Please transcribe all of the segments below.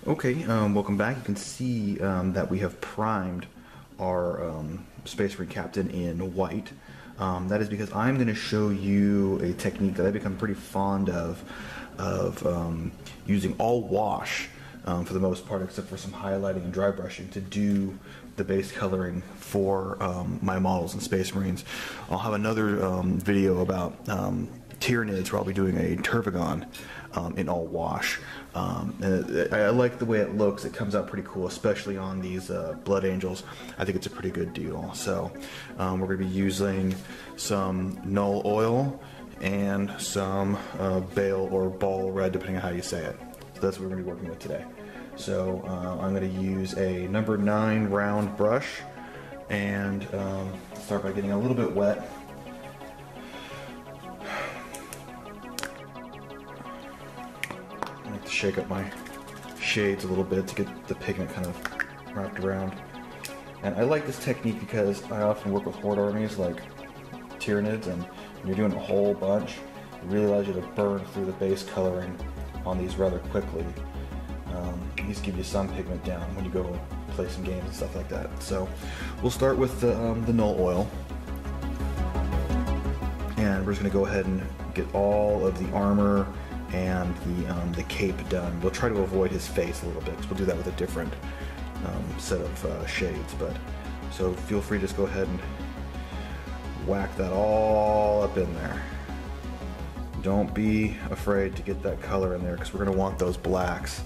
Okay, welcome back. You can see that we have primed our Space Marine Captain in white. That is because I'm going to show you a technique that I've become pretty fond of using all wash for the most part, except for some highlighting and dry brushing to do the base coloring for my models in Space Marines. I'll have another video about Tyranids where I'll be doing a Turvagon in all wash. And I like the way it looks. It comes out pretty cool, especially on these Blood Angels. I think it's a pretty good deal. So we're going to be using some Null Oil and some Bale or Ball Red, depending on how you say it. So that's what we're going to be working with today. So I'm going to use a number 9 round brush and start by getting a little bit wet. I like to shake up my shades a little bit to get the pigment kind of wrapped around. And I like this technique because I often work with horde armies like Tyranids, and when you're doing a whole bunch, it really allows you to burn through the base coloring on these rather quickly. These give you some pigment down when you go play some games and stuff like that. So we'll start with the Null Oil, and we're just going to go ahead and get all of the armor and the cape done. We'll try to avoid his face a little bit, because we'll do that with a different set of shades. But so feel free to just go ahead and whack that all up in there. Don't be afraid to get that color in there, because we're going to want those blacks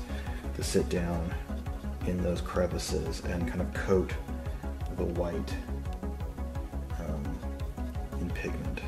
to sit down in those crevices and kind of coat the white in pigment.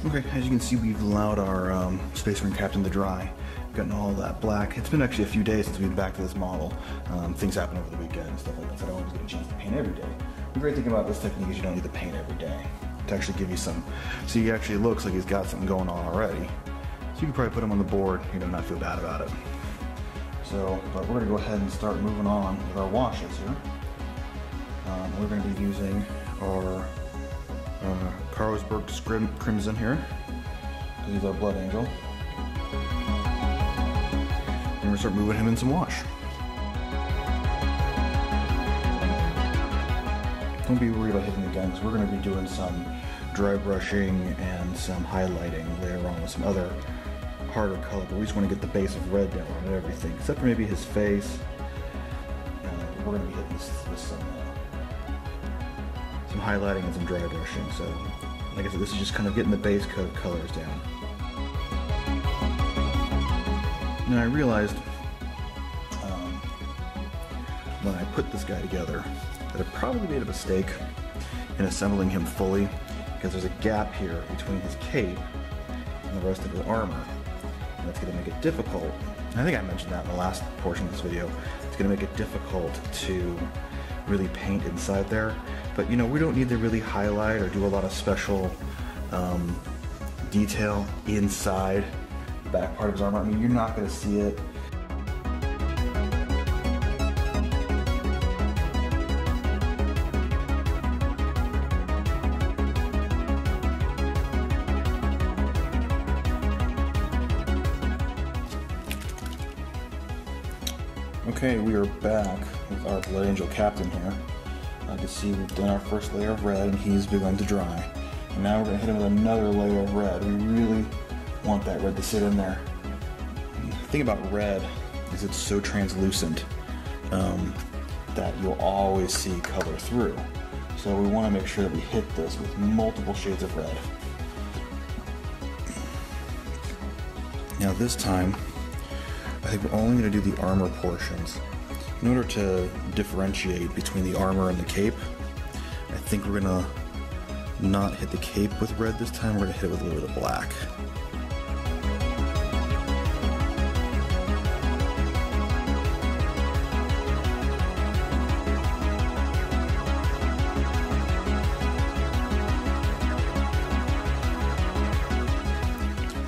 Okay, as you can see, we've allowed our Space Marine Captain to dry. Gotten all that black. It's been actually a few days since we've been back to this model. Things happen over the weekend and stuff like that, so I don't always get a chance to paint every day. The great thing about this technique is you don't need to paint every day to actually give you some. See, he actually looks like he's got something going on already. So you can probably put him on the board, not feel bad about it. So, but we're going to go ahead and start moving on with our washes here. We're going to be using our Carlsberg Crimson here, because he's our Blood Angel. And we're going to start moving him in some wash. Don't be worried about hitting the gun, because we're going to be doing some dry brushing and some highlighting later on with some other harder color, but we just want to get the base of red down on everything, except for maybe his face. We're going to be hitting this with some highlighting and some dry brushing. So, like I said, this is just kind of getting the base coat of colors down. And I realized when I put this guy together that I probably made a mistake in assembling him fully, because there's a gap here between his cape and the rest of his armor, and that's going to make it difficult. I think I mentioned that in the last portion of this video. It's going to make it difficult to really paint inside there. But we don't need to really highlight or do a lot of special detail inside the back part of his armor. I mean, you're not going to see it. Okay, we are back with our Blood Angel Captain here. I can see we've done our first layer of red and he's begun to dry. And now we're going to hit him with another layer of red. We really want that red to sit in there. The thing about red is it's so translucent that you'll always see color through. So we want to make sure that we hit this with multiple shades of red. Now this time, I think we're only going to do the armor portions. In order to differentiate between the armor and the cape, I think we're going to not hit the cape with red this time. We're going to hit it with a little bit of black.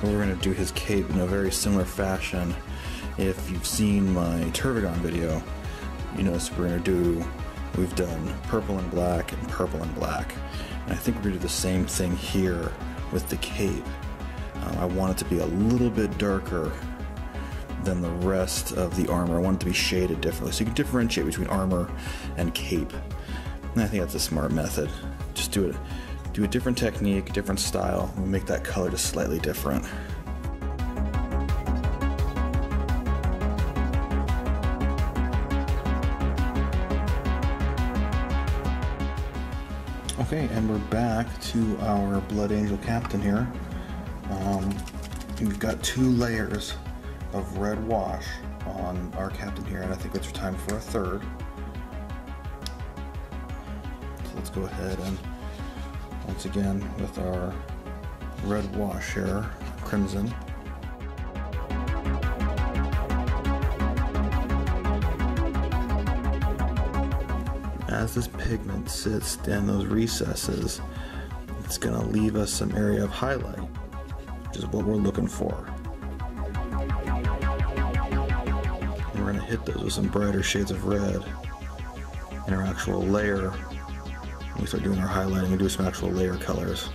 We're going to do his cape in a very similar fashion if you've seen my Turvagon video, you notice we've done purple and black and purple and black. And I think we're going to do the same thing here with the cape. I want it to be a little bit darker than the rest of the armor. I want it to be shaded differently, so you can differentiate between armor and cape. And I think that's a smart method. Just do a different technique, different style, and we'll make that color just slightly different. Okay, and we're back to our Blood Angel Captain here. We've got 2 layers of red wash on our captain here, and I think it's time for a third. So let's go ahead and once again with our red wash here, crimson. As this pigment sits in those recesses, it's going to leave us some area of highlight, which is what we're looking for. And we're going to hit those with some brighter shades of red in our actual layer. When we start doing our highlighting, we do some actual layer colors.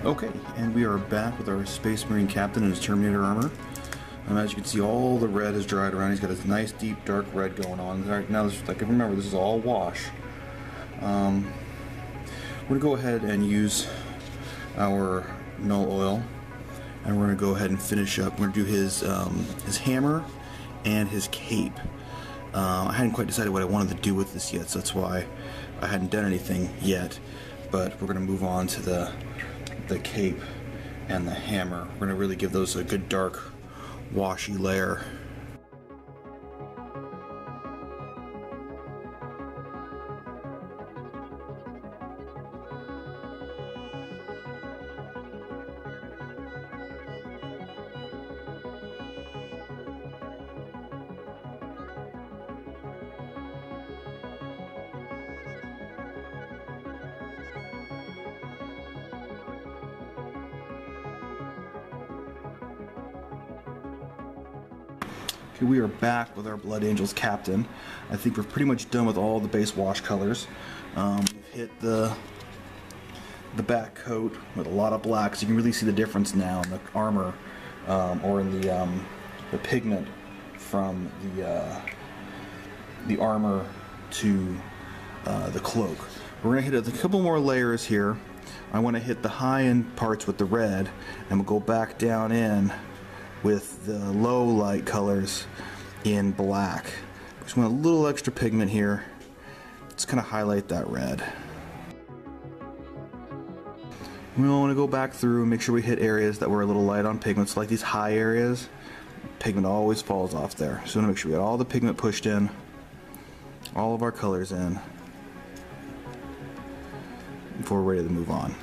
Okay, and we are back with our Space Marine Captain in his Terminator armor. As you can see, all the red is dried around. He's got this nice, deep, dark red going on. All right, now, like, remember, this is all wash. We're going to go ahead and use our null oil, and we're going to go ahead and finish up. We're going to do his hammer and his cape. I hadn't quite decided what I wanted to do with this yet, so that's why I hadn't done anything yet. But we're going to move on to the cape and the hammer. We're going to really give those a good dark washy layer. Okay, we are back with our Blood Angels Captain. I think we're pretty much done with all the base wash colors. We've hit the back coat with a lot of black, so you can really see the difference now in the armor or in the pigment from the armor to the cloak. We're going to hit a couple more layers here. I want to hit the high-end parts with the red, and we'll go back down in with the low light colors in black. Just want a little extra pigment here. Just kind of highlight that red. We want to go back through and make sure we hit areas that were a little light on pigments, like these high areas. Pigment always falls off there. So we want to make sure we got all the pigment pushed in, all of our colors in, before we're ready to move on.